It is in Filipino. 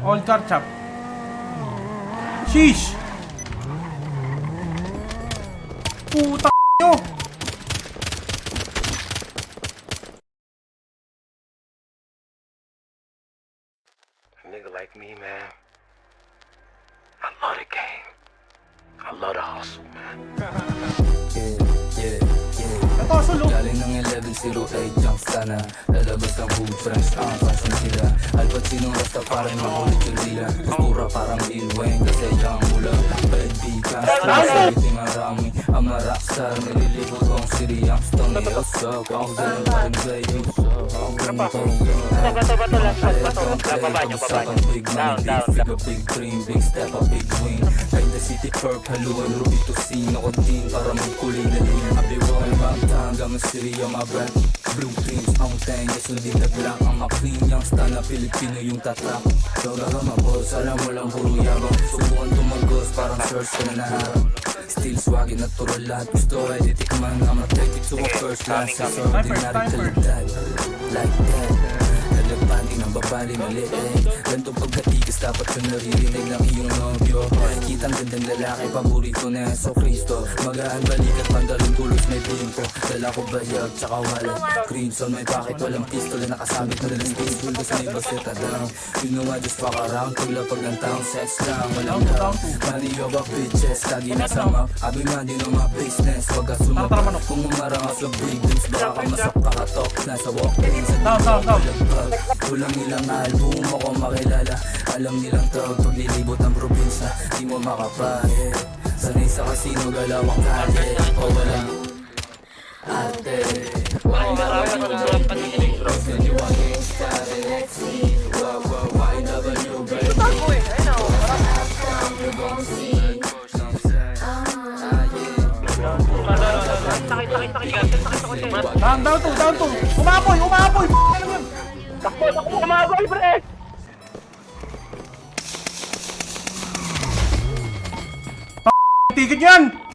Old car shop. Sheesh! Puta nyo! A nigga like me, man. I love the game. I love the hustle, man. Ito, solo. Galing ng 1108 jump sana. Lalabas ng hood, French ang fashion sila. Al Pacino, Rastafari, makulit yung dila. Postura parang Lil Wayne, kasi yung mula. Bad beat, everything marami. I'm a rockstar, nililibot ang city, ang stone. Yo, suck, ako ganun pa rin baby. Ako ganun pa rin big money, big figure, big dream, big step, a big win. Like the city perp, haluan, ruby to scene. Ako din para magkulay na din. Abiwang bangta hanggang ang city, ang my brand. Blue dreams, ang tenga, sundin na black. Ang ma-clean, yung star na Pilipino yung tatak. Loga ka mabos, alam mo lang puro yabang. Subukan tumagos, parang search ka na naharap. Still swaggy, natural lahat gusto ay titikman. I'ma take it to a first class. Sa ordinary talentad, like that. Nagpandi ng babali maliit. Gantong pagkatigas dapat yung naririnig ng iyong nobyo. Kitang gandang lalaki, paborito na Yeso Cristo. Magaan balik at mandalong tulos may bimpo. Dala ko bayag, tsaka wallet. Crimson may pocket, walang pistol na nakasabit na dalang peaceful. Basta may baseta down. You know I just fuck around. Paglapag ng taong sex lang, walang down. Money over bitches, lagi nasa map. Abi man din ang mga business. Wag ka sumabak. Kung umarang ka sa big dreams, baka ka masak pakatok. Nasa walk-in sa Down. Kulang nilang album ako makilala. Alam nilang tawag paglilibot ng probinsya. Di mo makapahit. Sanay sa kasino galawang kate. O walang ate. Why never you baby? Said you want gangsta, let's see. Wow, wow, why never you baby? You gon' see. Down to. Umapoy. Ano yun? Takbo, kumagoy, pre! Ticket yan!